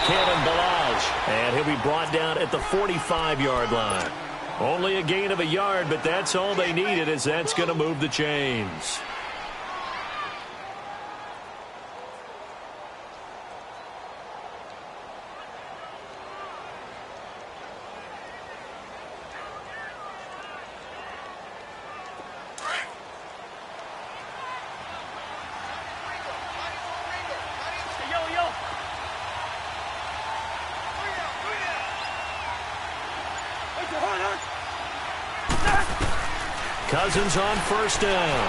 Kalen Balaj, and he'll be brought down at the 45-yard line. Only a gain of a yard, but that's all they needed, as that's going to move the chains. Cousins on first down.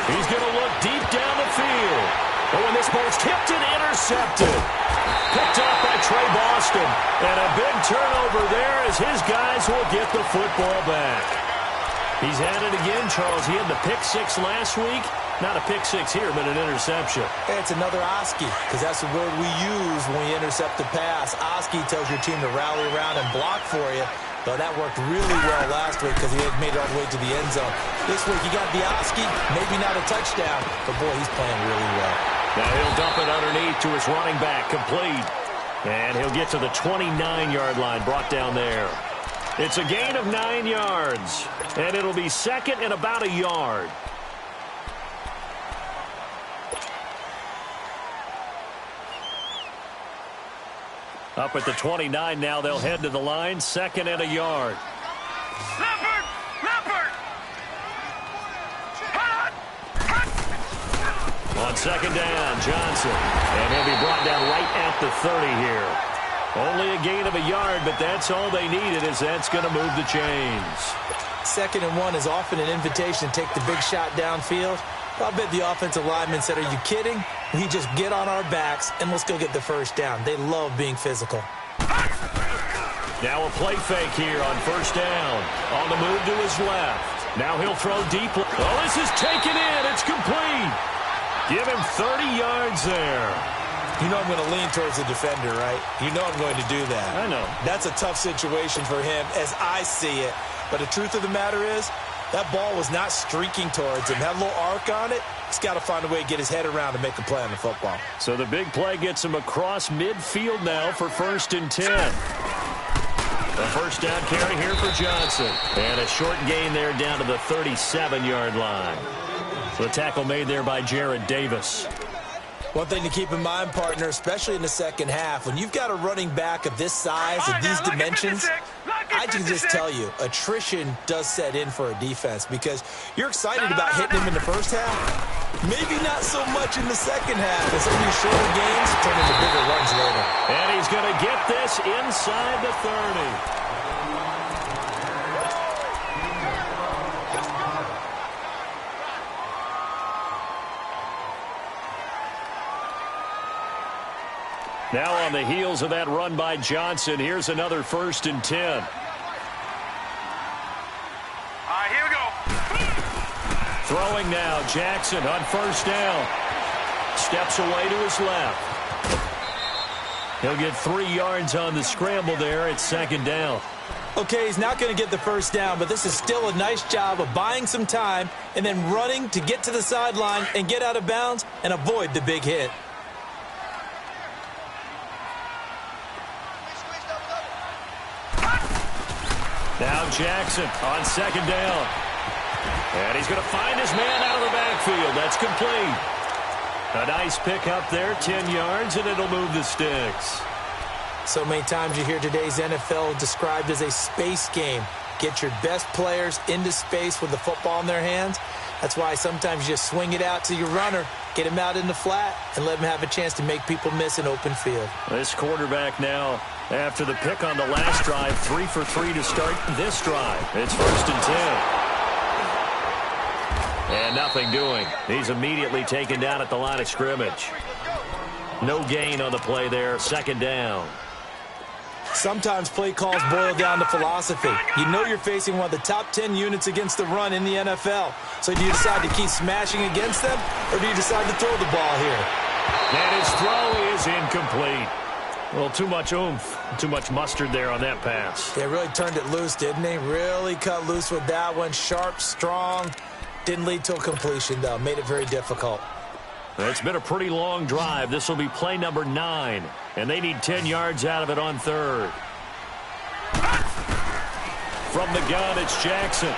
He's going to look deep down the field. Oh, and this ball's tipped and intercepted. Picked off by Trey Boston. And a big turnover there as his guys will get the football back. He's had it again, Charles. He had the pick six last week. Not a pick six here, but an interception. Hey, it's another Oski, because that's the word we use when we intercept the pass. Oski tells your team to rally around and block for you. But that worked really well last week because he had made it all the way to the end zone. This week he got the Oski, maybe not a touchdown, but boy, he's playing really well. Now he'll dump it underneath to his running back, complete. And he'll get to the 29-yard line, brought down there. It's a gain of 9 yards, and it'll be second and about a yard. Up at the 29 now, they'll head to the line, second and a yard. Leopard! Leopard! On second down, Johnson. And he'll be brought down right at the 30 here. Only a gain of a yard, but that's all they needed, as that's going to move the chains. Second and 1 is often an invitation to take the big shot downfield. I bet the offensive lineman said, are you kidding? We just get on our backs and let's go get the first down. They love being physical. Now a play fake here on first down. On the move to his left. Now he'll throw deep. Oh, this is taken in. It's complete. Give him 30 yards there. You know I'm going to lean towards the defender, right? You know I'm going to do that. I know. That's a tough situation for him as I see it. But the truth of the matter is, that ball was not streaking towards him. Had a little arc on it. He's got to find a way to get his head around and make a play on the football. So the big play gets him across midfield now for first and 10. A first down carry here for Johnson. And a short gain there down to the 37-yard line. So the tackle made there by Jared Davis. One thing to keep in mind, partner, especially in the second half, when you've got a running back of this size and these dimensions, I can just tell you, attrition does set in for a defense because you're excited about hitting him in the first half. Maybe not so much in the second half, as some of these shorter games turn into bigger runs later. And he's going to get this inside the 30. Now on the heels of that run by Johnson, here's another first and 10. All right, here we go. Throwing now, Jackson on first down. Steps away to his left. He'll get 3 yards on the scramble there at second down. Okay, he's not going to get the first down, but this is still a nice job of buying some time and then running to get to the sideline and get out of bounds and avoid the big hit. Now Jackson on second down. And he's going to find his man out of the backfield. That's complete. A nice pick up there, 10 yards, and it'll move the sticks. So many times you hear today's NFL described as a space game. Get your best players into space with the football in their hands. That's why sometimes you just swing it out to your runner, get him out in the flat, and let him have a chance to make people miss an open field. This quarterback now, after the pick on the last drive, 3 for 3 to start this drive. It's first and 10. And nothing doing. He's immediately taken down at the line of scrimmage. No gain on the play there, second down. Sometimes play calls boil down to philosophy. You know you're facing one of the top 10 units against the run in the NFL. So do you decide to keep smashing against them, or do you decide to throw the ball here? And his throw is incomplete. Well, too much oomph, too much mustard there on that pass. They really turned it loose, didn't they? Really cut loose with that one. Sharp, strong. Didn't lead to a completion, though. Made it very difficult. It's been a pretty long drive. This will be play number 9. and they need 10 yards out of it on third. From the gun, it's Jackson.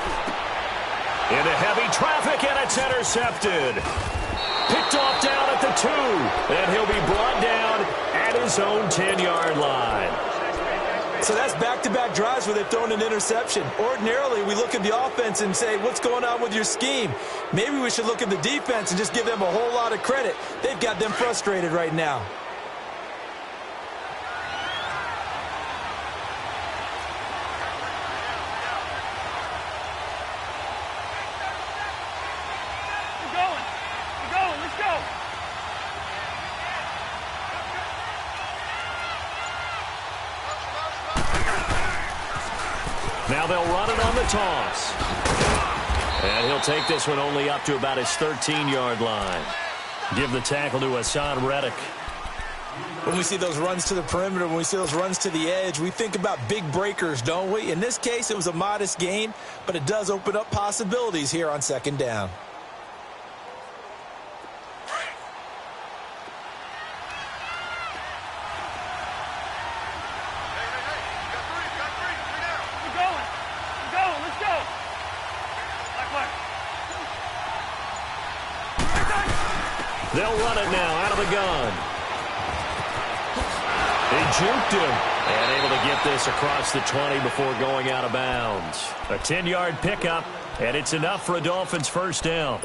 Into heavy traffic, and it's intercepted. Picked off down at the 2, and he'll be brought down at his own 10-yard line. So that's back-to-back drives where they've thrown an interception. Ordinarily, we look at the offense and say, what's going on with your scheme? Maybe we should look at the defense and just give them a whole lot of credit. They've got them frustrated right now. Now they'll run it on the toss. And he'll take this one only up to about his 13-yard line. Give the tackle to Hassan Reddick. When we see those runs to the perimeter, when we see those runs to the edge, we think about big breakers, don't we? In this case, it was a modest gain, but it does open up possibilities here on second down. They'll run it now out of the gun. They juked him and able to get this across the 20 before going out of bounds. A 10-yard pickup, and it's enough for a Dolphins first down.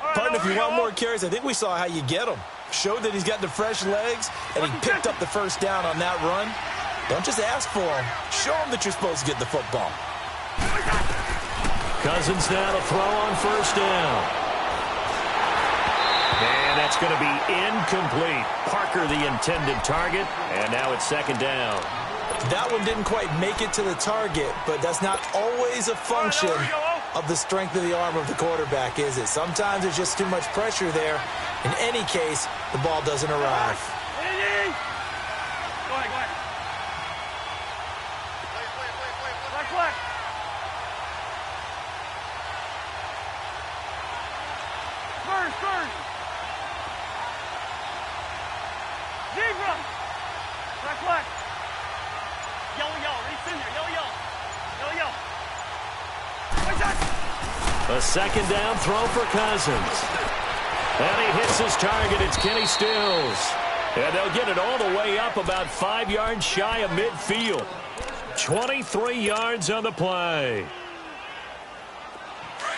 Partner, if you want more carries, I think we saw how you get him. Showed that he's got the fresh legs, and he picked up the first down on that run. Don't just ask for him. Show him that you're supposed to get the football. Cousins now to throw on first down. And that's going to be incomplete. Parker, the intended target, and now it's second down. That one didn't quite make it to the target, but that's not always a function of the strength of the arm of the quarterback, is it? Sometimes there's just too much pressure there. In any case, the ball doesn't arrive. Go ahead, go ahead. Flex. First. Zebra. Flex. Yellow. Reach in there. Yellow. A second down throw for Cousins. And he hits his target. It's Kenny Stills. And they'll get it all the way up about 5 yards shy of midfield. 23 yards on the play.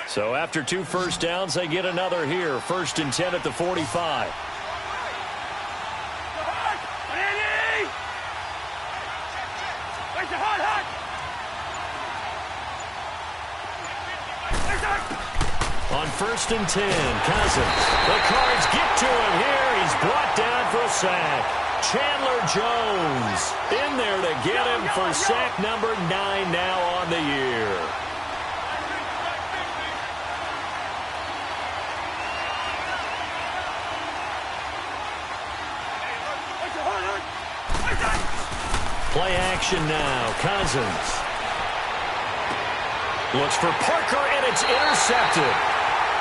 So after 2 first downs, they get another here. 1st and 10 at the 45. On 1st and 10, Cousins. The Cards get to him here. He's brought down for a sack. Chandler Jones in there to get him for sack number 9 now on the year. Play action now. Cousins looks for Parker, and it's intercepted.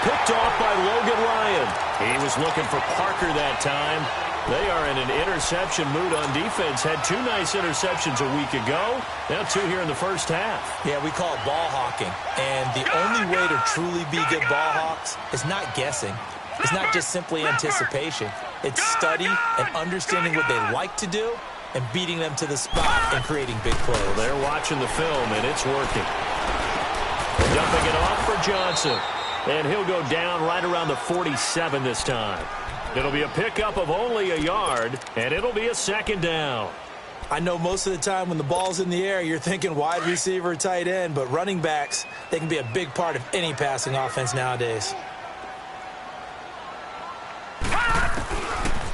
Picked off by Logan Ryan. He was looking for Parker that time. They are in an interception mood on defense. Had 2 nice interceptions a week ago. Now 2 here in the first half. Yeah, we call it ball hawking. And the only way to truly be good ball hawks is not guessing. It's not just simply anticipation. It's study and understanding what they like to do and beating them to the spot and creating big plays. Well, they're watching the film, and it's working. Dumping it off for Johnson. And he'll go down right around the 47 this time. It'll be a pickup of only a yard, and it'll be a second down. I know most of the time when the ball's in the air, you're thinking wide receiver, tight end, but running backs, they can be a big part of any passing offense nowadays.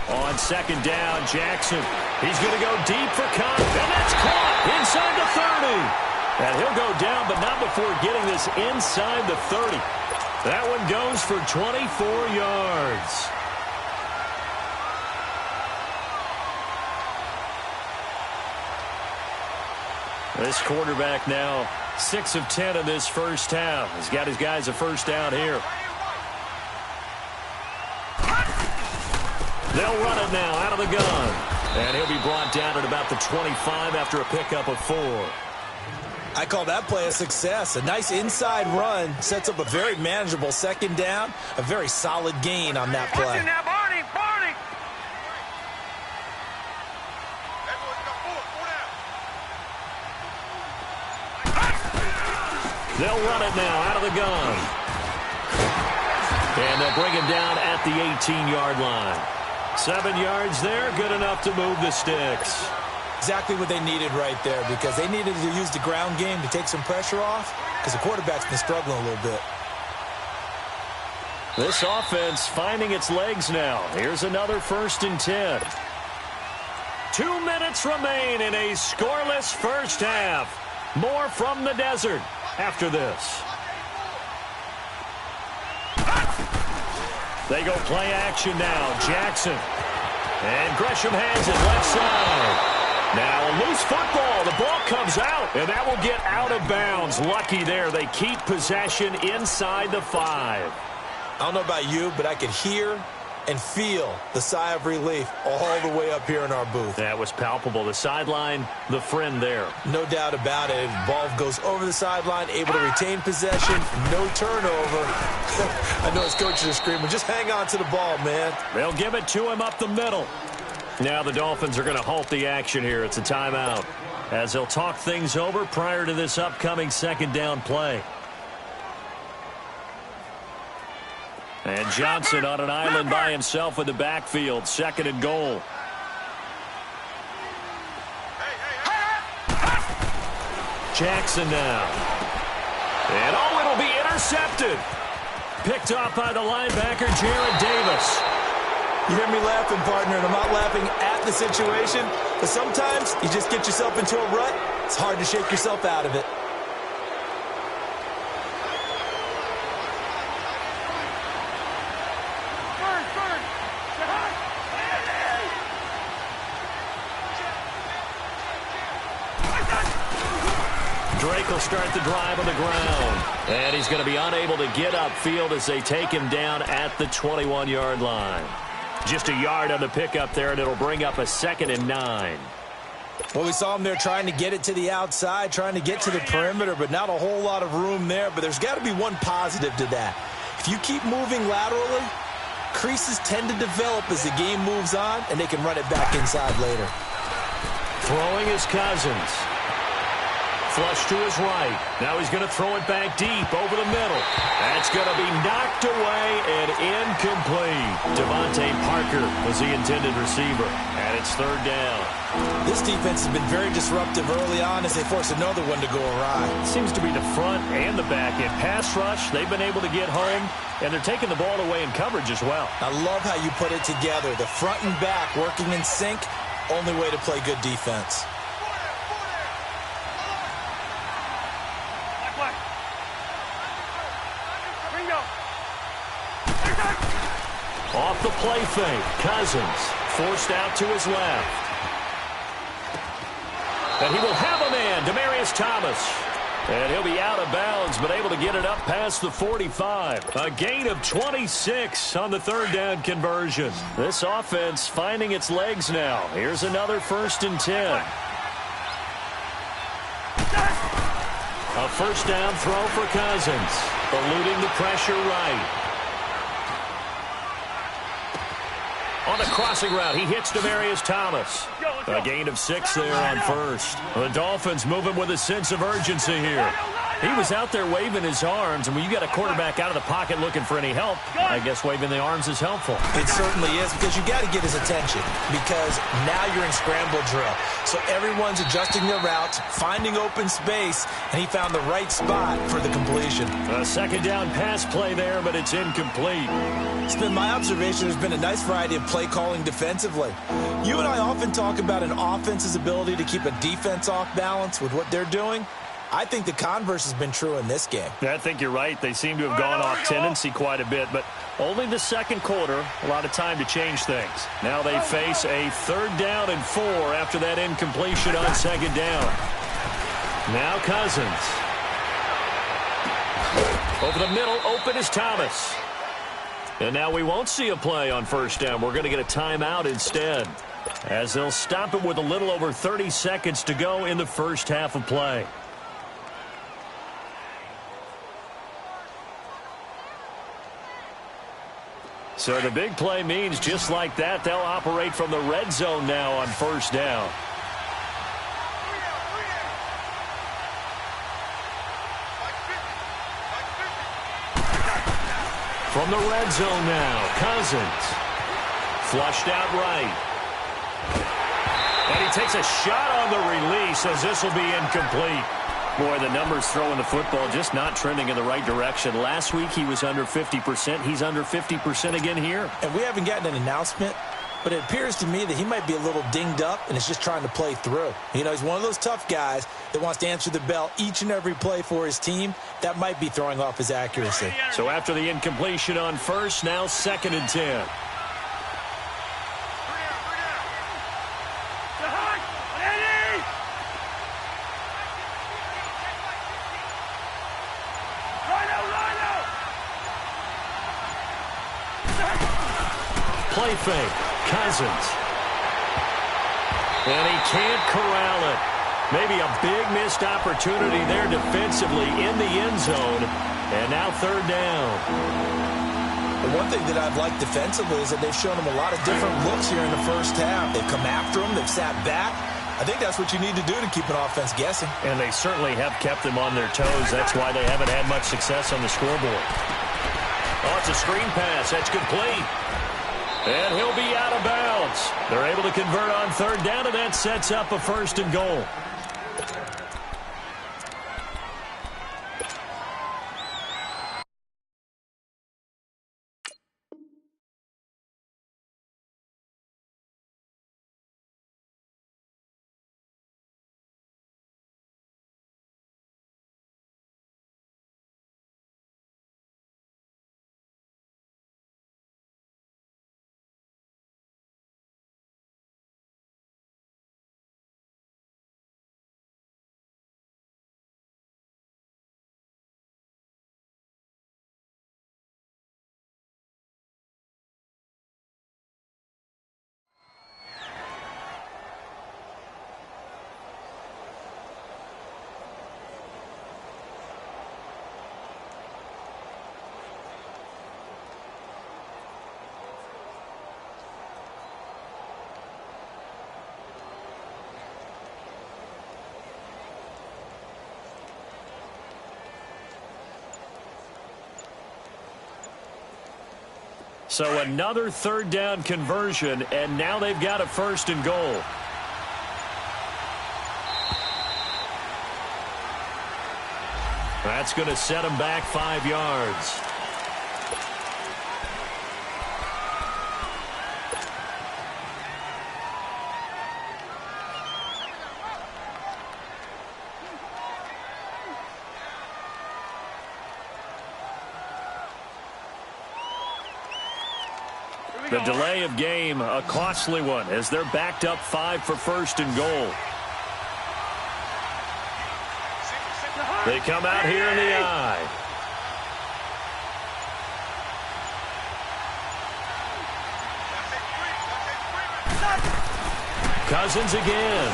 On second down, Jackson. He's going to go deep for Cobb, and that's caught inside the 30. And he'll go down, but not before getting this inside the 30. That one goes for 24 yards. This quarterback now 6 of 10 in this first half. He's got his guys a first down here. They'll run it now out of the gun. And he'll be brought down at about the 25 after a pickup of 4. I call that play a success. A nice inside run sets up a very manageable second down, a very solid gain on that play. They'll run it now out of the gun. And they'll bring him down at the 18-yard line. 7 yards there, good enough to move the sticks. Exactly what they needed right there, because they needed to use the ground game to take some pressure off, because the quarterback's been struggling a little bit. This offense finding its legs now. Here's another 1st and 10. 2 minutes remain in a scoreless first half. More from the desert after this. They go play action now. Jackson. And Gresham has it left side. Now a loose football. The ball comes out, and that will get out of bounds. Lucky there. They keep possession inside the 5. I don't know about you, but I could hear and feel the sigh of relief all the way up here in our booth. That was palpable. The sideline, the friend there. No doubt about it. Ball goes over the sideline, able to retain possession, no turnover. I know his coaches are screaming, just hang on to the ball, man. They'll give it to him up the middle. Now the Dolphins are going to halt the action here. It's a timeout, as they'll talk things over prior to this upcoming second down play. And Johnson on an island by himself in the backfield. 2nd and goal. Jackson now. And it'll be intercepted. Picked off by the linebacker, Jared Davis. You hear me laughing, partner, and I'm not laughing at the situation, but sometimes you just get yourself into a rut. It's hard to shake yourself out of it. Drake will start the drive on the ground. And he's going to be unable to get upfield as they take him down at the 21-yard line. Just a yard on the pickup there, and it'll bring up a 2nd and 9. Well, we saw him there trying to get it to the outside, trying to get to the perimeter, but not a whole lot of room there. But there's got to be one positive to that. If you keep moving laterally, creases tend to develop as the game moves on, and they can run it back inside later. Throwing is Cousins. Flush to his right. Now he's going to throw it back deep over the middle. That's going to be knocked away and incomplete. Devontae Parker was the intended receiver. And it's 3rd down. This defense has been very disruptive early on as they force another one to go awry. It seems to be the front and the back. In pass rush, they've been able to get home, and they're taking the ball away in coverage as well. I love how you put it together. The front and back working in sync, only way to play good defense. Off the play fake, Cousins forced out to his left. And he will have a man, Demaryius Thomas. And he'll be out of bounds, but able to get it up past the 45. A gain of 26 on the 3rd down conversion. This offense finding its legs now. Here's another 1st and 10. A 1st down throw for Cousins. Eluding the pressure right. On the crossing route, he hits Demaryius Thomas. A gain of 6 there on 1st. The Dolphins moving with a sense of urgency here. He was out there waving his arms, and when you got a quarterback out of the pocket looking for any help, I guess waving the arms is helpful. It certainly is, because you got to get his attention, because now you're in scramble drill. So everyone's adjusting their routes, finding open space, and he found the right spot for the completion. A 2nd down pass play there, but it's incomplete. It's been my observation there's been a nice variety of play calling defensively. You and I often talk about an offense's ability to keep a defense off balance with what they're doing. I think the converse has been true in this game. I think you're right. They seem to have gone off tendency quite a bit, but only the 2nd quarter, a lot of time to change things. Now they face a 3rd down and 4 after that incompletion on 2nd down. Now Cousins. Over the middle, open is Thomas. And now we won't see a play on 1st down. We're going to get a timeout instead. As they'll stop it with a little over 30 seconds to go in the first half of play. So the big play means just like that, they'll operate from the red zone now on first down. From the red zone now, Cousins. Flushed out right. And he takes a shot on the release as this will be incomplete. Boy, the numbers throwing the football just not trending in the right direction. Last week he was under 50%. He's under 50% again here. And we haven't gotten an announcement, but it appears to me that he might be a little dinged up and is just trying to play through. You know, he's one of those tough guys that wants to answer the bell each and every play for his team. That might be throwing off his accuracy. So after the incompletion on first, now 2nd and 10. Play fake, Cousins. And he can't corral it. Maybe a big missed opportunity there defensively in the end zone. And now 3rd down. The one thing that I've liked defensively is that they've shown him a lot of different looks here in the first half. They've come after him. They've sat back. I think that's what you need to do to keep an offense guessing. And they certainly have kept them on their toes. That's why they haven't had much success on the scoreboard. Oh, it's a screen pass. That's complete. And he'll be out of bounds. They're able to convert on 3rd down, and that sets up a 1st and goal. So another 3rd down conversion, and now they've got a 1st and goal. That's going to set them back 5 yards. The delay of game, a costly one, as they're backed up 5 for 1st and goal. They come out here in the eye. Cousins again.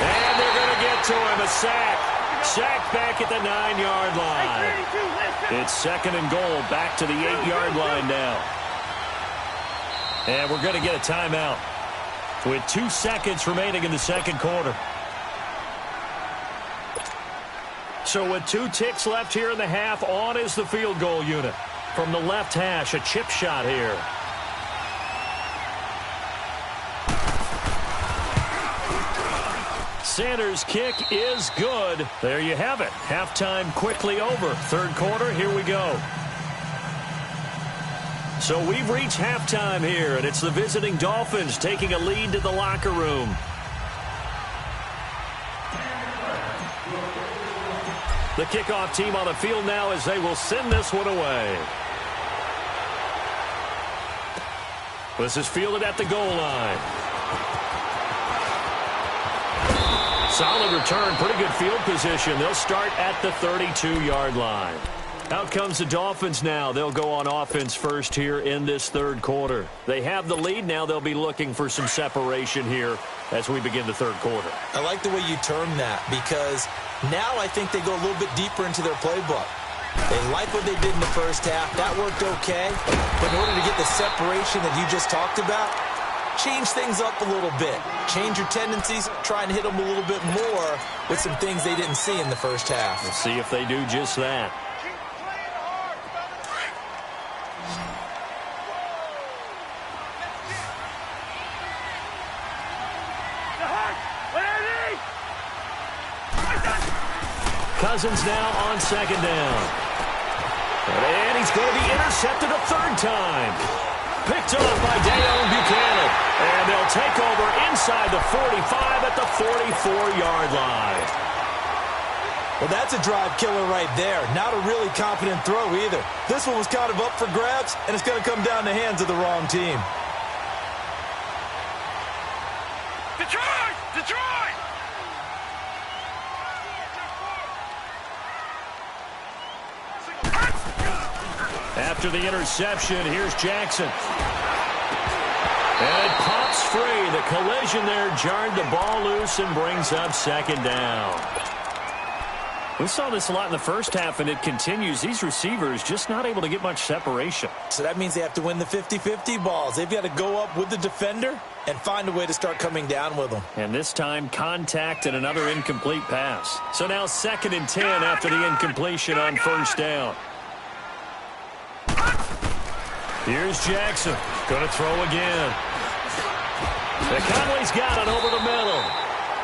And they're going to get to him, a sack. Sack back at the 9-yard line. It's 2nd and goal, back to the 8-yard line now. And we're going to get a timeout with 2 seconds remaining in the 2nd quarter. So with 2 ticks left here in the half, on is the field goal unit. From the left hash, a chip shot here. Sanders' kick is good. There you have it. Halftime quickly over. 3rd quarter, here we go. So we've reached halftime here, and it's the visiting Dolphins taking a lead to the locker room. The kickoff team on the field now as they will send this one away. This is fielded at the goal line. Solid return, pretty good field position. They'll start at the 32-yard line. Out comes the Dolphins now. They'll go on offense first here in this third quarter. They have the lead. Now they'll be looking for some separation here as we begin the third quarter. I like the way you term that because now I think they go a little bit deeper into their playbook. They like what they did in the first half. That worked okay. But in order to get the separation that you just talked about, change things up a little bit. Change your tendencies. Try and hit them a little bit more with some things they didn't see in the first half. We'll see if they do just that. Cousins now on second down. And he's going to be intercepted a third time. Picked off by Dayon Buchanan. And they'll take over inside the 45 at the 44-yard line. Well, that's a drive killer right there. Not a really confident throw either. This one was kind of up for grabs, and it's going to come down the hands of the wrong team. Detroit! Detroit! After the interception, here's Jackson. And it pops free. The collision there jarred the ball loose and brings up second down. We saw this a lot in the first half, and it continues. These receivers just not able to get much separation. So that means they have to win the 50-50 balls. They've got to go up with the defender and find a way to start coming down with them. And this time, contact and another incomplete pass. So now 2nd and 10 after the incompletion on first down. Here's Jackson. Going to throw again. Conley's got it over the middle.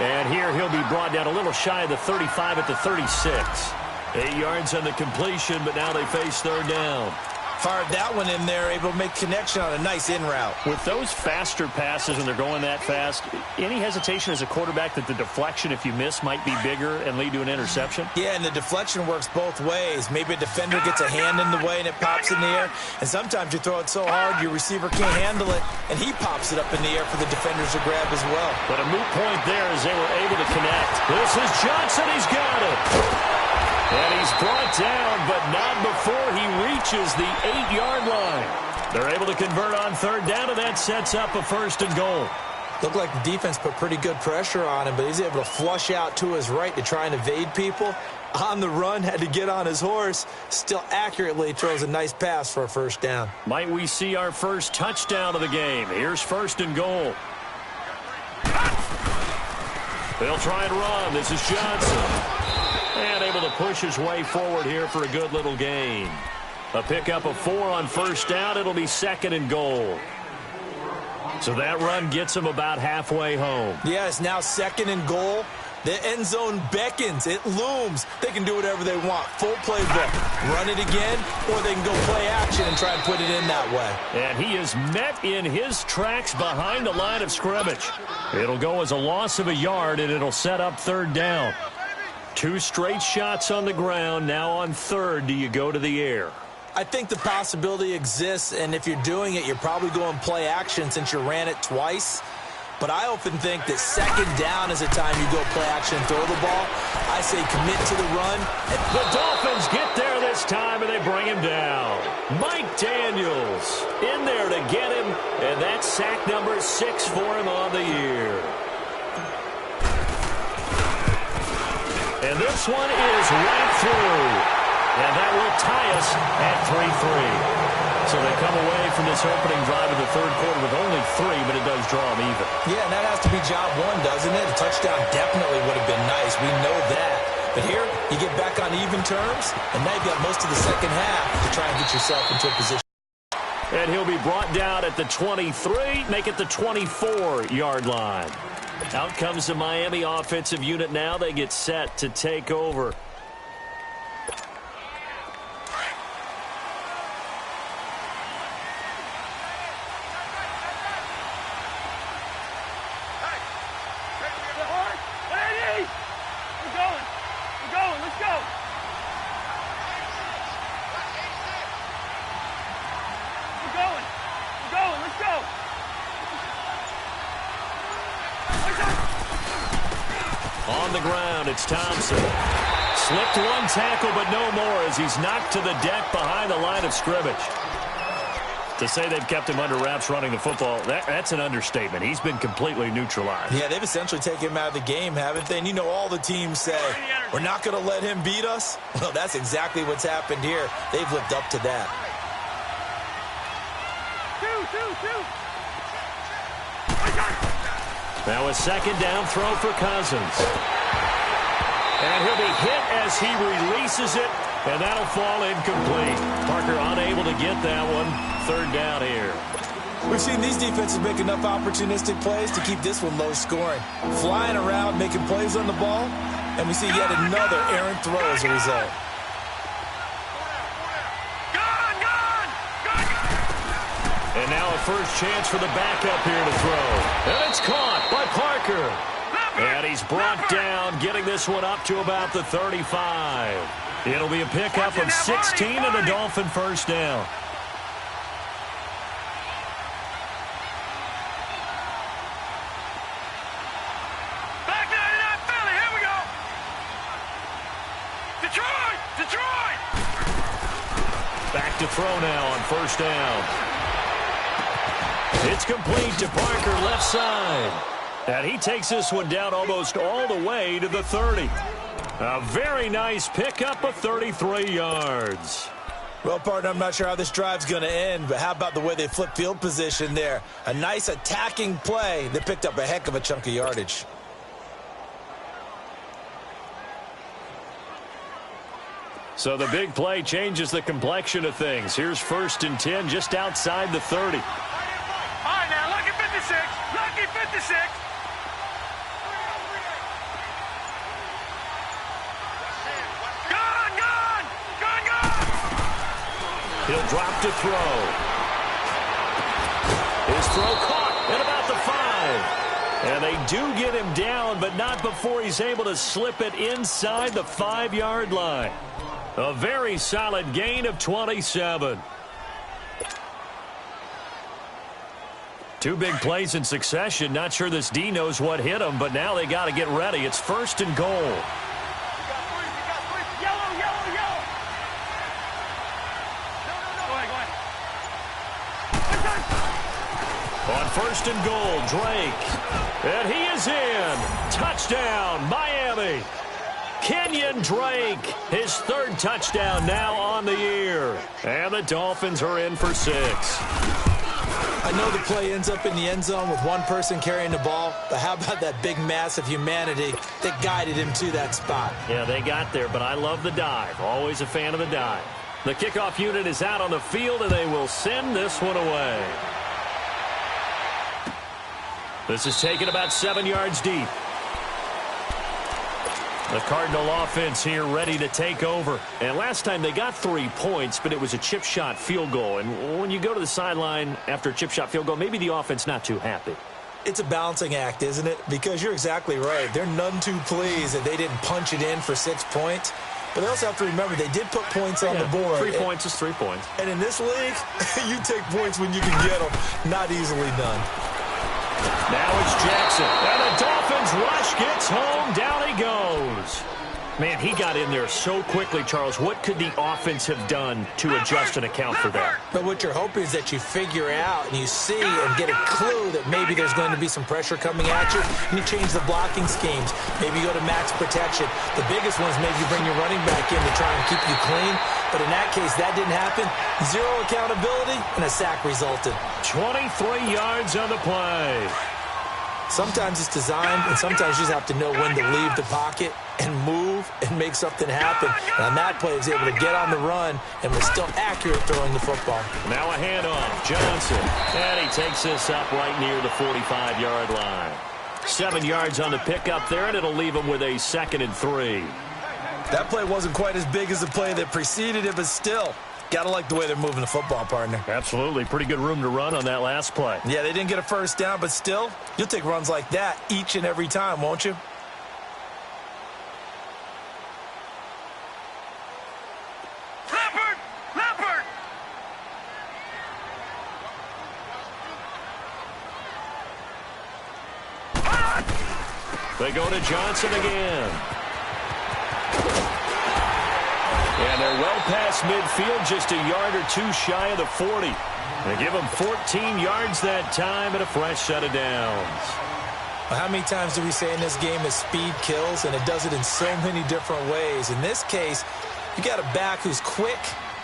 And here he'll be brought down a little shy of the 35 at the 36. 8 yards on the completion, but now they face third down. Fired that one in there, able to make connection on a nice in route. With those faster passes and they're going that fast, any hesitation as a quarterback that the deflection, if you miss, might be bigger and lead to an interception? Yeah, and the deflection works both ways. Maybe a defender gets a hand in the way and it pops in the air. And sometimes you throw it so hard your receiver can't handle it, and he pops it up in the air for the defenders to grab as well. But a moot point there as they were able to connect. This is Johnson. He's got it. And he's brought down, but not before he reaches the 8-yard line. They're able to convert on third down, and that sets up a 1st and goal. Looked like the defense put pretty good pressure on him, but he's able to flush out to his right to try and evade people. On the run, had to get on his horse. Still accurately throws a nice pass for a 1st down. Might we see our first touchdown of the game? Here's 1st and goal. They'll try and run. This is Johnson. And able to push his way forward here for a good little gain. A pickup of 4 on 1st down. It'll be 2nd and goal. So that run gets him about halfway home. Yeah, it's now 2nd and goal. The end zone beckons. It looms. They can do whatever they want. Full playbook. Run it again, or they can go play action and try and put it in that way. And he is met in his tracks behind the line of scrimmage. It'll go as a loss of a yard, and it'll set up 3rd down. 2 straight shots on the ground. Now on 3rd, do you go to the air? I think the possibility exists, and if you're doing it, you're probably going play action since you ran it twice. But I often think that 2nd down is a time you go play action and throw the ball. I say commit to the run. The Dolphins get there this time, and they bring him down. Mike Daniels in there to get him, and that's sack number 6 for him on the year. And this one is right through. And that will tie us at 3-3. So they come away from this opening drive of the third quarter with only 3, but it does draw them even. Yeah, and that has to be job 1, doesn't it? A touchdown definitely would have been nice. We know that. But here, you get back on even terms, and now you've got most of the second half to try and get yourself into a position. And he'll be brought down at the 23, make it the 24-yard line. Out comes the Miami offensive unit now. They get set to take over. On the ground, it's Thompson. Slipped one tackle, but no more as he's knocked to the deck behind the line of scrimmage. To say they've kept him under wraps running the football, that's an understatement. He's been completely neutralized. Yeah, they've essentially taken him out of the game, haven't they? And you know all the teams say, we're not going to let him beat us. Well, that's exactly what's happened here. They've lived up to that. Now a second down throw for Cousins. And he'll be hit as he releases it, and that'll fall incomplete. Parker unable to get that one. Third down here. We've seen these defenses make enough opportunistic plays to keep this one low scoring. Flying around, making plays on the ball, and we see yet another errant throw as a result. And now a first chance for the backup here to throw. And it's caught by Parker. And he's brought down, getting this one up to about the 35. It'll be a pickup of 16 and a Dolphin first down. Back down to that Philly. Here we go. Detroit! Back to throw now on first down. It's complete to Parker, left side. And he takes this one down almost all the way to the 30. A very nice pickup of 33 yards. Well, partner, I'm not sure how this drive's going to end, but how about the way they flip field position there? A nice attacking play that picked up a heck of a chunk of yardage. So the big play changes the complexion of things. Here's 1st and 10 just outside the 30. All right, now, lucky 56. Lucky 56. He'll drop to throw. His throw caught at about the 5. And they do get him down, but not before he's able to slip it inside the 5-yard line. A very solid gain of 27. Two big plays in succession. Not sure this D knows what hit him, but now they got to get ready. It's 1st and goal. On 1st and goal, Drake. And he is in. Touchdown, Miami. Kenyon Drake, his 3rd touchdown now on the year. And the Dolphins are in for 6. I know the play ends up in the end zone with one person carrying the ball, but how about that big mass of humanity that guided him to that spot? Yeah, they got there, but I love the dive. Always a fan of the dive. The kickoff unit is out on the field, and they will send this one away. This is taken about 7 yards deep. The Cardinal offense here ready to take over. And last time they got 3 points, but it was a chip shot field goal. And when you go to the sideline after a chip shot field goal, maybe the offense not too happy. It's a balancing act, isn't it? Because you're exactly right. They're none too pleased that they didn't punch it in for 6 points. But they also have to remember they did put points on the board. 3 points is 3 points. And in this league, you take points when you can get them. Not easily done. Now it's Jackson. And the Dolphins rush gets home. Down he goes. Man, he got in there so quickly, Charles. What could the offense have done to adjust and account for that? But what you're hoping is that you figure out and you see and get a clue that maybe there's going to be some pressure coming at you, and you change the blocking schemes. Maybe you go to max protection. The biggest one is maybe you bring your running back in to try and keep you clean. But in that case, that didn't happen. 0 accountability, and a sack resulted. 23 yards on the play. Sometimes it's designed, and sometimes you just have to know when to leave the pocket and move and make something happen. And on that play, he was able to get on the run and was still accurate throwing the football. Now a handoff. Johnson. And he takes this up right near the 45-yard line. 7 yards on the pickup there, and it'll leave him with a 2nd and 3. That play wasn't quite as big as the play that preceded it, but still, got to like the way they're moving the football, partner. Absolutely. Pretty good room to run on that last play. Yeah, they didn't get a first down, but still, you'll take runs like that each and every time, won't you? Leopard! They go to Johnson again. past midfield, just a yard or two shy of the 40. They give him 14 yards that time and a fresh set of downs. Well, how many times do we say in this game that speed kills, and it does it in so many different ways? In this case, you got a back who's quick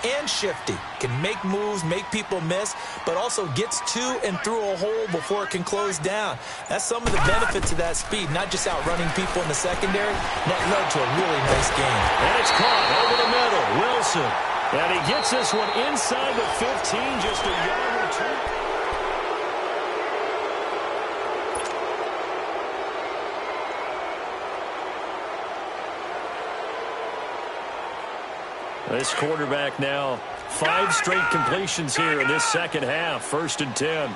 and shifty, can make moves, make people miss, but also gets to and through a hole before it can close down. That's some of the benefits of that speed, not just outrunning people in the secondary. That led to a really nice game. And it's caught over the middle. Wilson. And he gets this one inside the 15, just a yard or two. This quarterback now, 5 straight completions here in this second half. 1st and 10.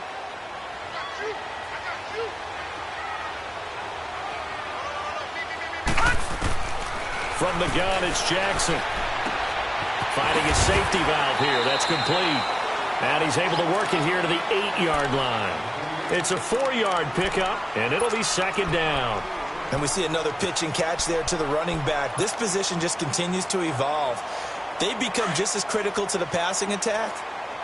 From the gun, it's Jackson. Finding his safety valve here. That's complete. And he's able to work it here to the 8-yard line. It's a 4-yard pickup, and it'll be 2nd down. And we see another pitch and catch there to the running back. This position just continues to evolve. They become just as critical to the passing attack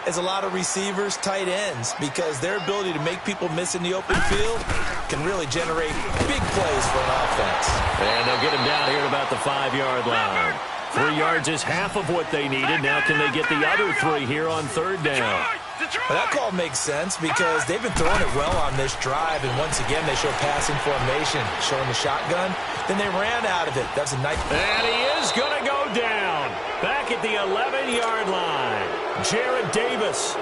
as a lot of receivers, tight ends, because their ability to make people miss in the open field can really generate big plays for an offense. And they'll get him down here at about the 5-yard line. 3 yards is half of what they needed. Now can they get the other 3 here on 3rd down? Well, that call makes sense because they've been throwing it well on this drive, and once again they show passing formation, showing the shotgun. Then they ran out of it. That's a nice. And he is going to go down back at the 11-yard line. Jarrett Davis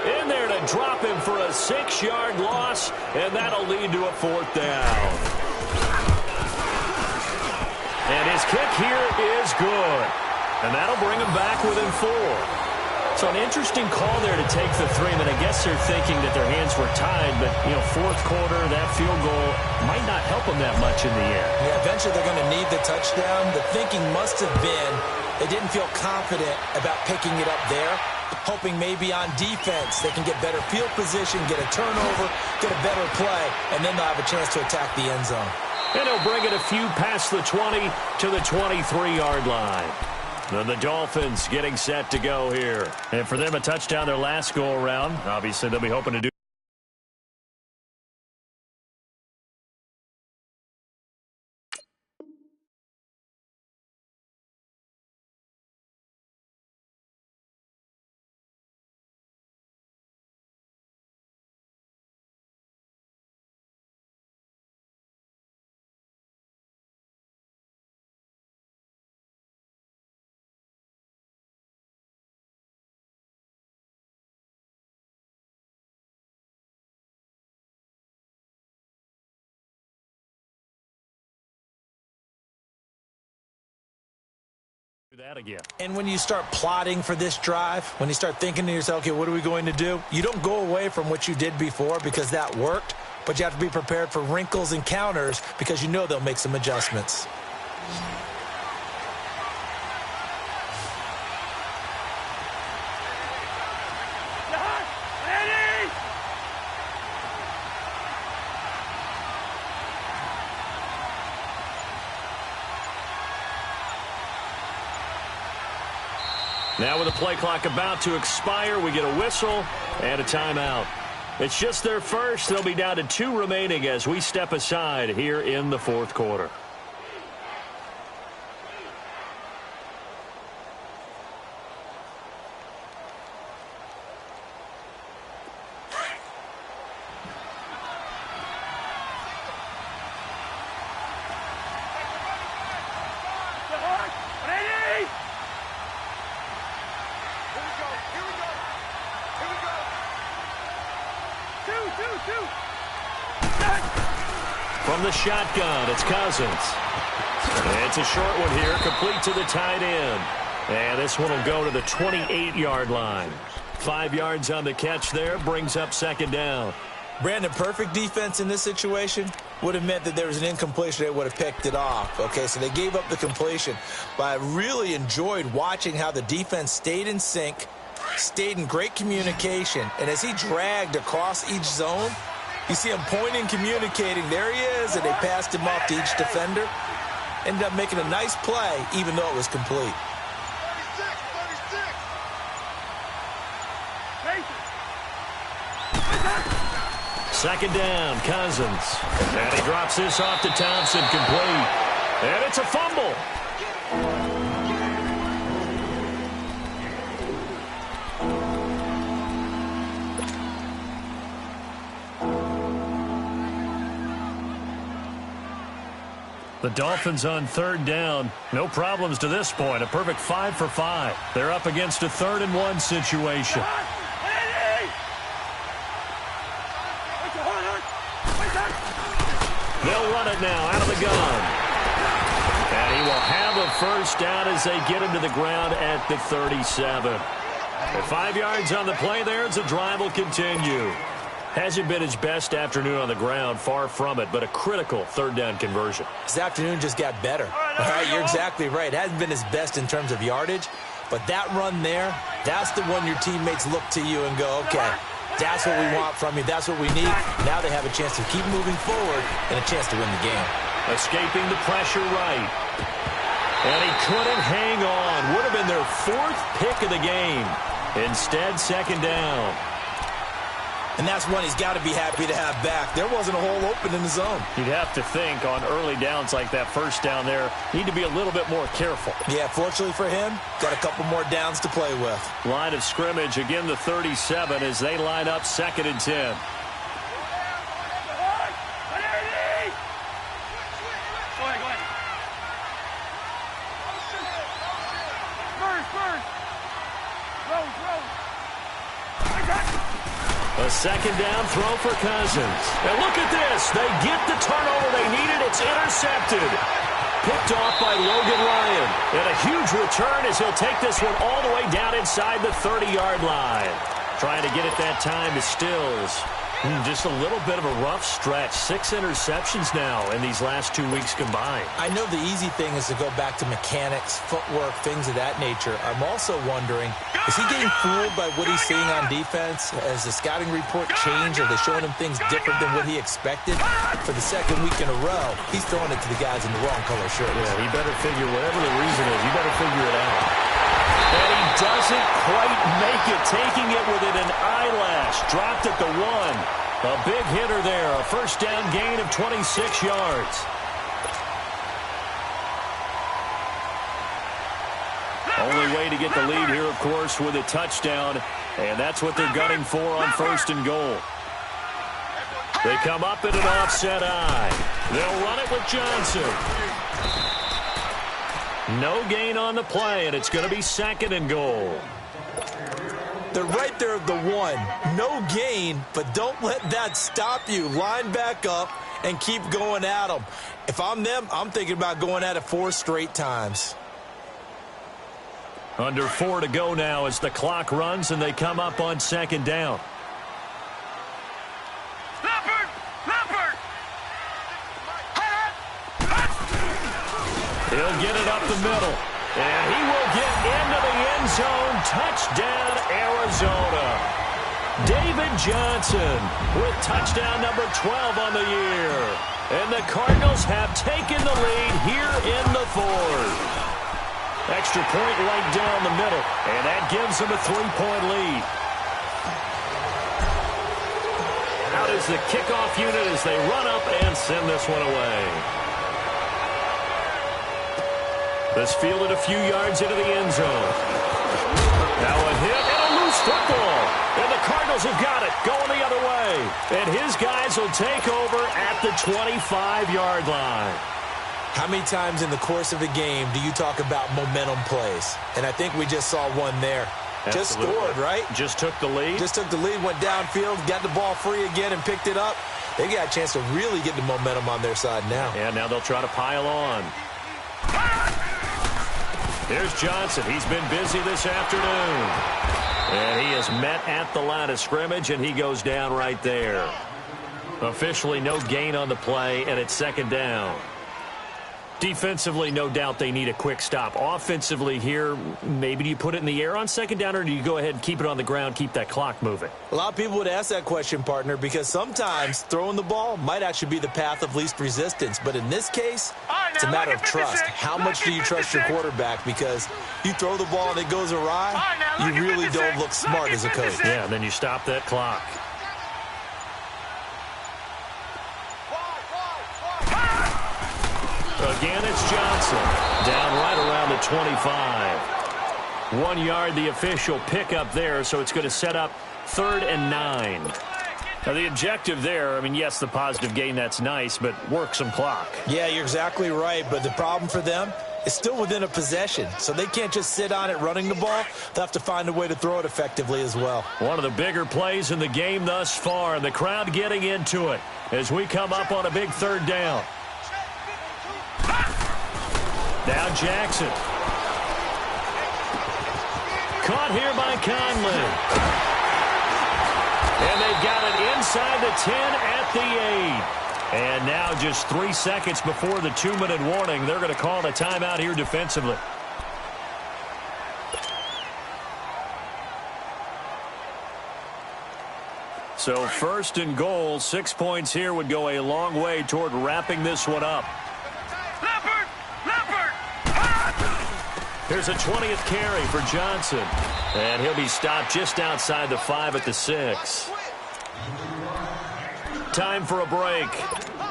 in there to drop him for a 6-yard loss, and that'll lead to a 4th down. And his kick here is good, and that'll bring him back within 4. So an interesting call there to take the 3. I mean, I guess they're thinking that their hands were tied, but, 4th quarter, that field goal might not help them that much in the air. Yeah, eventually they're going to need the touchdown. The thinking must have been they didn't feel confident about picking it up there, hoping maybe on defense they can get better field position, get a turnover, get a better play, and then they'll have a chance to attack the end zone. And he'll bring it a few past the 20 to the 23-yard line. And the Dolphins getting set to go here. And for them, a touchdown their last go-around. Obviously, they'll be hoping to do. That again. And when you start plotting for this drive, when you start thinking to yourself, okay, what are we going to do? You don't go away from what you did before because that worked, but you have to be prepared for wrinkles and counters because you know they'll make some adjustments. Now with the play clock about to expire, we get a whistle and a timeout. It's just their first. They'll be down to 2 remaining as we step aside here in the 4th quarter. From the shotgun, it's Cousins. It's a short one here, complete to the tight end. And this one will go to the 28-yard line. 5 yards on the catch there, brings up 2nd down. Brandon, perfect defense in this situation would have meant that there was an incompletion. They would have picked it off. Okay, so they gave up the completion. But I really enjoyed watching how the defense stayed in sync, stayed in great communication. And as he dragged across each zone, you see him pointing, communicating. There he is, and they passed him off to each defender. Ended up making a nice play, even though it was complete. Second down, Cousins. And he drops this off to Thompson, complete. And it's a fumble. The Dolphins on third down. No problems to this point. A perfect 5 for 5. They're up against a 3rd-and-1 situation. They'll run it now out of the gun. And he will have a first down as they get him to the ground at the 37. At 5 yards on the play there, as the drive will continue. Hasn't been his best afternoon on the ground, far from it, but a critical 3rd down conversion. This afternoon just got better. All right, you're exactly right. It hasn't been his best in terms of yardage, but that run there, that's the one your teammates look to you and go, okay, that's what we want from you. That's what we need. Now they have a chance to keep moving forward and a chance to win the game. Escaping the pressure right. And he couldn't hang on. Would have been their 4th pick of the game. Instead, 2nd down. And that's one he's got to be happy to have back. There wasn't a hole open in the zone. You'd have to think on early downs like that first down there, need to be a little bit more careful. Yeah, fortunately for him, got a couple more downs to play with. Line of scrimmage, again the 37 as they line up 2nd and 10. A 2nd down throw for Cousins. And look at this. They get the turnover they needed. It's intercepted. Picked off by Logan Ryan. And a huge return as he'll take this one all the way down inside the 30-yard line. Trying to get it that time to Stills. Just a little bit of a rough stretch. 6 interceptions now in these last 2 weeks combined. I know the easy thing is to go back to mechanics, footwork, things of that nature. I'm also wondering, is he getting fooled by what he's seeing on defense? Has the scouting report changed? Are they showing him things different than what he expected? For the 2nd week in a row, he's throwing it to the guys in the wrong color shirts. Yeah, he better figure, whatever the reason is, he better figure it out. And he doesn't quite make it, taking it within an eyelash. Dropped at the 1. A big hitter there, a first down gain of 26 yards. Only way to get the lead here, of course, with a touchdown, and that's what they're gunning for on 1st and goal. They come up in an offset eye. They'll run it with Johnson. No gain on the play, and it's going to be 2nd and goal. They're right there at the 1. No gain, but don't let that stop you. Line back up and keep going at them. If I'm them, I'm thinking about going at it 4 straight times. Under 4 to go now as the clock runs and they come up on 2nd down. He'll get it up the middle. And he will get into the end zone. Touchdown, Arizona. David Johnson with touchdown number 12 on the year. And the Cardinals have taken the lead here in the 4th. Extra point right down the middle. And that gives them a 3-point lead. Out is the kickoff unit as they run up and send this one away. This fielded a few yards into the end zone. Now a hit and a loose football. And the Cardinals have got it, going the other way. And his guys will take over at the 25-yard line. How many times in the course of a game do you talk about momentum plays? And I think we just saw one there. Absolutely. Just scored, right? Just took the lead. Just took the lead, went downfield, got the ball free again and picked it up. They got a chance to really get the momentum on their side now. And now they'll try to pile on. Here's Johnson. He's been busy this afternoon. And he is met at the line of scrimmage, and he goes down right there. Officially no gain on the play, and it's 2nd down. Defensively, no doubt they need a quick stop. Offensively here, maybe do you put it in the air on 2nd down, or do you go ahead and keep it on the ground, keep that clock moving? A lot of people would ask that question, partner, because sometimes throwing the ball might actually be the path of least resistance. But in this case, it's a matter of trust. How much do you trust your quarterback? Because you throw the ball and it goes awry, you really don't look smart as a coach. Yeah, and then you stop that clock. the 25. 1 yard, the official pickup there, so it's going to set up 3rd and 9. Now, the objective there, I mean, yes, the positive gain, that's nice, but work some clock. Yeah, you're exactly right, but the problem for them is still within a possession, so they can't just sit on it running the ball. They'll have to find a way to throw it effectively as well. One of the bigger plays in the game thus far, and the crowd getting into it as we come up on a big 3rd down. Now Jackson. Caught here by Conley. And they've got it inside the 10 at the 8. And now just 3 seconds before the 2-minute warning, they're going to call a timeout here defensively. So 1st and goal, 6 points here would go a long way toward wrapping this one up. Here's a 20th carry for Johnson. And he'll be stopped just outside the 5 at the 6. Time for a break.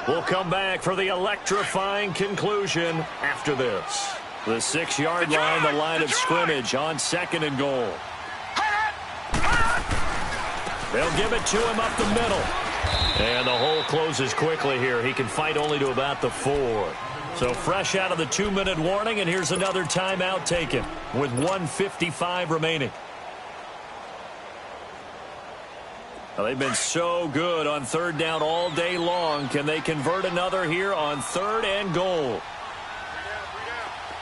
We'll come back for the electrifying conclusion after this. The 6-yard line, the line of scrimmage on 2nd and goal. They'll give it to him up the middle. And the hole closes quickly here. He can fight only to about the 4. So fresh out of the 2-minute warning, and here's another timeout taken with 1:55 remaining. Well, they've been so good on 3rd down all day long. Can they convert another here on 3rd and goal? All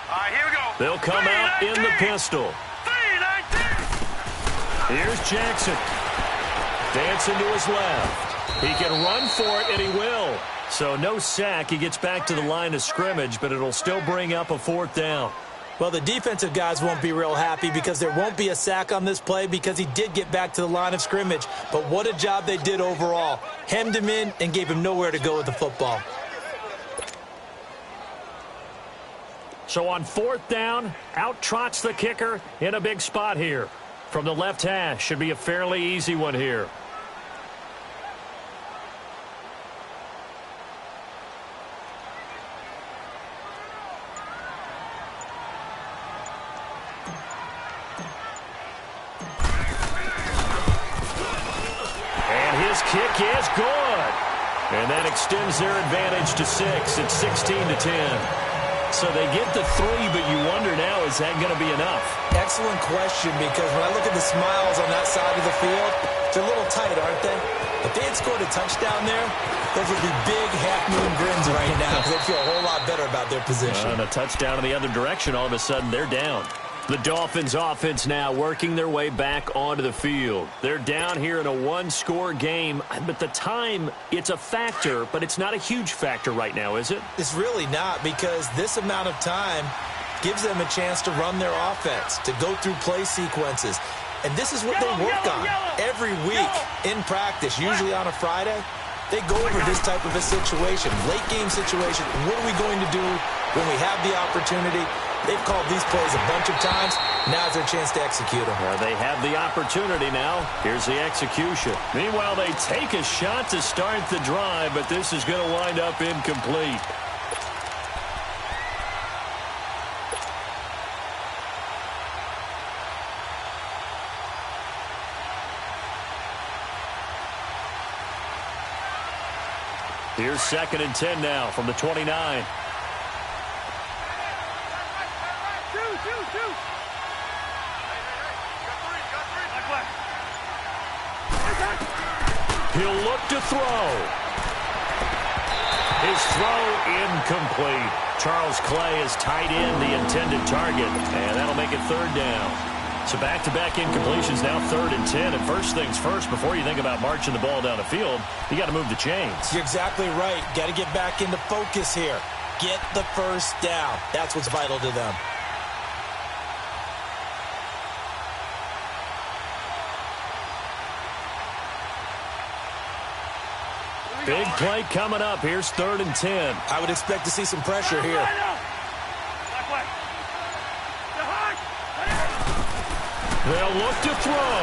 right, here we go. They'll come out in the pistol. Here's Jackson. Dancing to his left. He can run for it, and he will. So no sack. He gets back to the line of scrimmage, but it'll still bring up a 4th down. Well, the defensive guys won't be real happy because there won't be a sack on this play because he did get back to the line of scrimmage. But what a job they did overall. Hemmed him in and gave him nowhere to go with the football. So on 4th down, out trots the kicker in a big spot here. From the left hash, should be a fairly easy one here. Kick is good. And that extends their advantage to 6. It's 16-10. So they get the 3, but you wonder now, is that going to be enough? Excellent question, because when I look at the smiles on that side of the field, they're a little tight, aren't they? If they had scored a touchdown there, those would be big half-moon grins right now because they feel a whole lot better about their position. And a touchdown in the other direction, all of a sudden they're down. The Dolphins offense now working their way back onto the field. They're down here in a 1-score game, but the time, it's a factor, but it's not a huge factor right now, is it? It's really not, because this amount of time gives them a chance to run their offense, to go through play sequences. And this is what they work on every week in practice, usually on a Friday. They go over this type of a situation, late game situation. What are we going to do when we have the opportunity? They've called these plays a bunch of times. Now's their chance to execute them. Well, they have the opportunity now. Here's the execution. Meanwhile, they take a shot to start the drive, but this is going to wind up incomplete. Here's 2nd and 10 now from the 29. He'll look to throw. His throw incomplete. Charles Clay has tied in the intended target, and that'll make it 3rd down. So back-to-back incompletions, now 3rd and 10. And first things first, before you think about marching the ball down the field, you got to move the chains. You're exactly right. Got to get back into focus here. Get the first down. That's what's vital to them. Big play coming up. Here's 3rd and 10. I would expect to see some pressure here. They'll look to throw.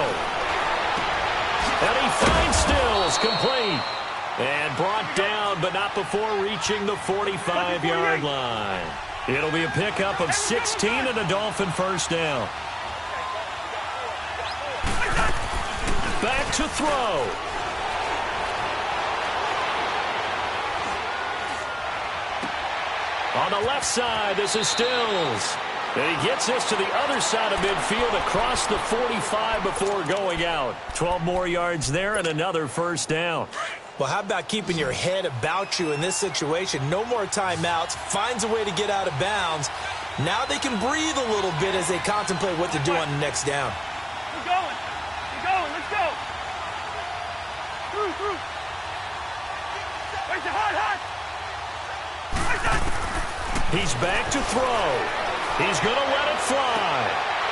And he finds Stills, complete. And brought down, but not before reaching the 45-yard line. It'll be a pickup of 16 and a Dolphin first down. Back to throw. On the left side, this is Stills. And he gets this to the other side of midfield across the 45 before going out. 12 more yards there and another first down. Well, how about keeping your head about you in this situation? No more timeouts. Finds a way to get out of bounds. Now they can breathe a little bit as they contemplate what to do on the next down. We're going. We're going. Let's go. Through. Where's the hot? He's back to throw. He's going to let it fly.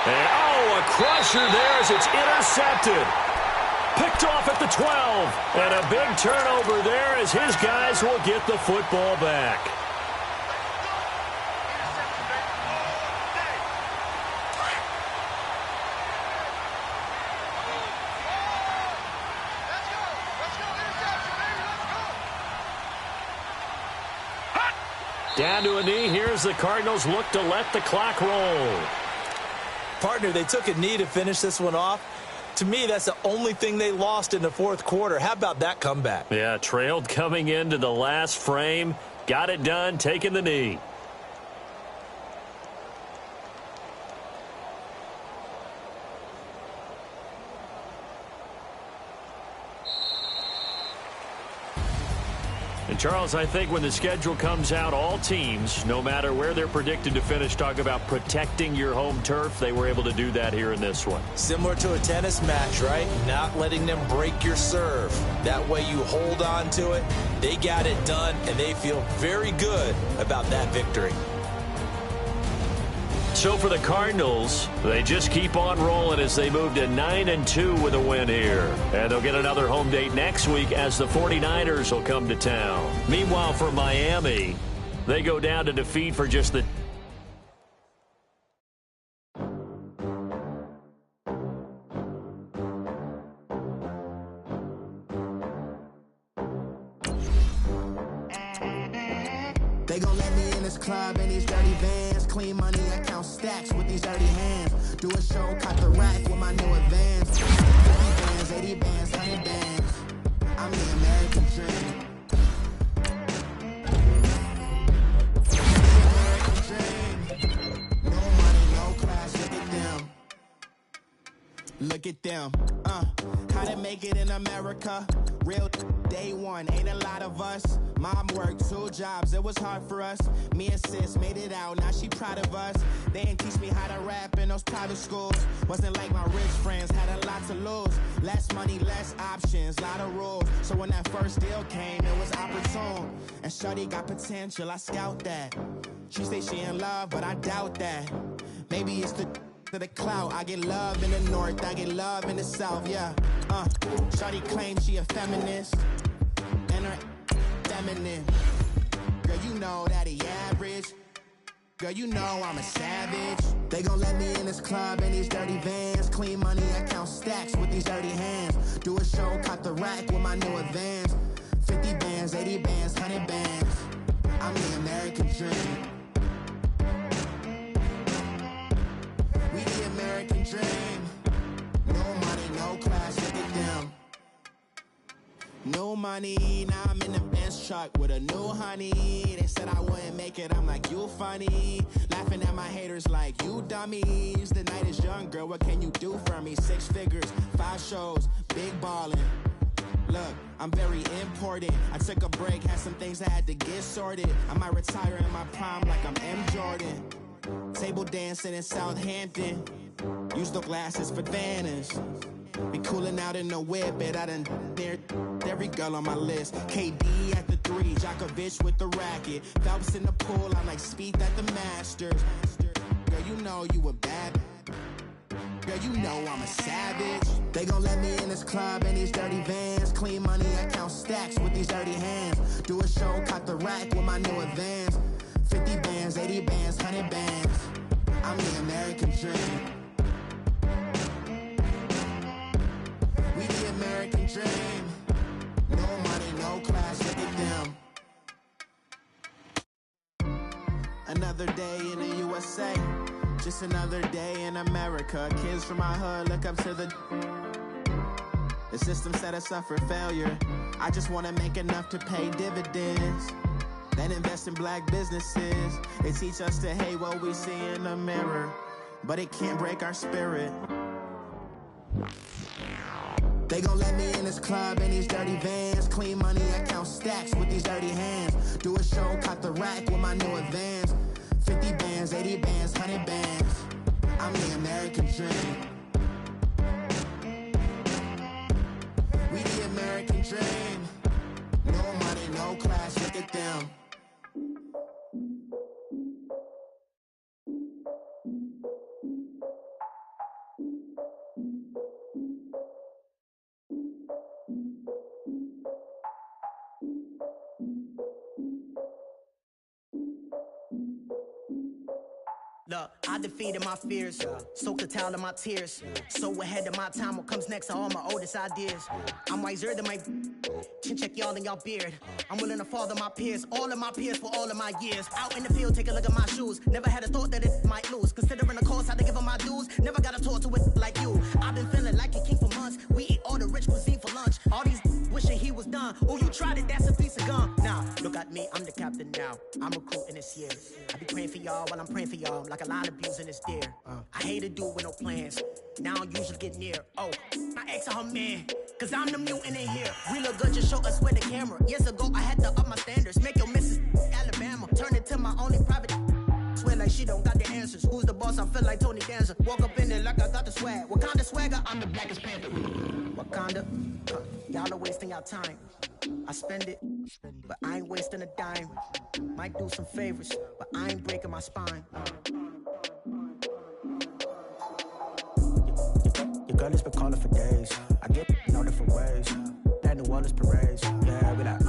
And, oh, a crusher there as it's intercepted. Picked off at the 12. And a big turnover there as his guys will get the football back. Down to a knee. Here's the Cardinals look to let the clock roll. Partner, they took a knee to finish this one off. To me, that's the only thing they lost in the fourth quarter. How about that comeback? Yeah, trailed coming into the last frame. Got it done, taking the knee. And Charles, I think when the schedule comes out, all teams, no matter where they're predicted to finish, talk about protecting your home turf. They were able to do that here in this one. Similar to a tennis match, right? Not letting them break your serve. That way you hold on to it. They got it done, and they feel very good about that victory. So for the Cardinals, they just keep on rolling as they move to 9-2 with a win here. And they'll get another home date next week as the 49ers will come to town. Meanwhile, for Miami, they go down to defeat for just the... They gon' let me in this club in these dirty vans. Clean money, I count stacks with these dirty hands. Do a show, cut the rack with my new advance. 50 bands, 80 bands, 100 bands. I'm the American dream. American dream. No money, no class, look at them. Look at them. How to make it in America. Real day one, ain't a lot of us. Mom worked 2 jobs, it was hard for us. Me and sis made it out, now she proud of us. They didn't teach me how to rap in those private schools. Wasn't like my rich friends, had a lot to lose. Less money, less options, lot of rules. So when that first deal came, it was opportune. And shorty got potential, I scout that. She say she in love, but I doubt that. Maybe it's the to the clout. I get love in the north, I get love in the south, yeah. Shorty claims she a feminist, and her feminine. Girl, you know that he average. Girl, you know I'm a savage. They gon' let me in this club in these dirty vans. Clean money, I count stacks with these dirty hands. Do a show, cut the rack with my new advance. 50 bands, 80 bands, 100 bands. I'm the American dream. We the American dream. No money, no class, look at them. No money, now I'm in the Benz truck with a new honey. They said I wouldn't make it, I'm like, you funny. Laughing at my haters like, you dummies. The night is young, girl, what can you do for me? 6 figures, 5 shows, big ballin'. Look, I'm very important. I took a break, had some things I had to get sorted. I might retire in my prime like I'm M. Jordan. Table dancing in Southampton. Use the glasses for Vannas. Be cooling out in the whip, but I done near every girl on my list. KD at the 3, Djokovic with the racket. Phelps in the pool, I'm like Speed at the Masters. Girl, you know you a bad. Girl, you know I'm a savage. They gon' let me in this club in these dirty vans. Clean money, I count stacks with these dirty hands. Do a show, cut the rack with my new advance. 50 bands, 80 bands, 100 bands. I'm the American dream. We the American dream. No money, no class, look at them. Another another day in the USA. Just another day in America. Kids from my hood look up to the system set us up for failure. I just want to make enough to pay dividends, then invest in black businesses. They teach us to hate what we see in the mirror, but it can't break our spirit. They gon' let me in this club in these dirty vans. Clean money, I count stacks with these dirty hands. Do a show, cut the rack with my new advance. 50 bands, 80 bands, 100 bands. I'm the American dream. We the American dream. No money, no class, look at them. Look, I defeated my fears, soaked the towel in my tears. So ahead of my time, what comes next are all my oldest ideas. I'm wiser than my chin check y'all in y'all beard. I'm willing to father my peers, all of my peers for all of my years. Out in the field, take a look at my shoes. Never had a thought that it might lose. Considering the cost, I had to give them my dues. Never got a talk to it like you. I've been feeling like a king for months. We eat all the rich cuisine for lunch. All these wishing he was done. Oh, you tried it, that's a piece of gum. Now, look at me, I'm the captain now. I'm recruiting this year. I be praying for y'all while I'm praying for y'all. Like a line of abusing this deer. I hate a dude with no plans. Now I usually get near. Oh, my ex her man. Cause I'm the mutant in here. We look good, just show us where the camera. Years ago, I had to up my standards. Make your missus Alabama. Turn it to my only private. Swear like she don't got the answers. Who's the boss? I feel like Tony Danza. Walk up in there like I got the swag. What kind of swagger? I'm the blackest panther. Wakanda. Y'all are wasting your time. I spend it, but I ain't wasting a dime. Might do some favors, but I ain't breaking my spine. Your girl has been calling for days. I get in all different ways. That New Orleans parades. Yeah, we like.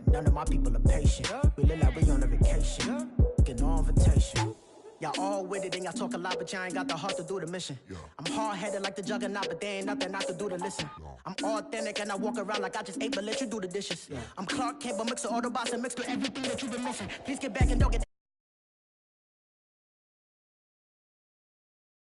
None of my people are patient. We look like we on a vacation. Get no invitation. Y'all all with it and y'all talk a lot, but y'all ain't got the heart to do the mission. I'm hard-headed like the juggernaut, but there ain't nothing I can do to listen. I'm authentic and I walk around like I just ate, but let you do the dishes. I'm Clark Kent, but mix of Autobots and mixed with everything that you've been missing. Please get back and don't get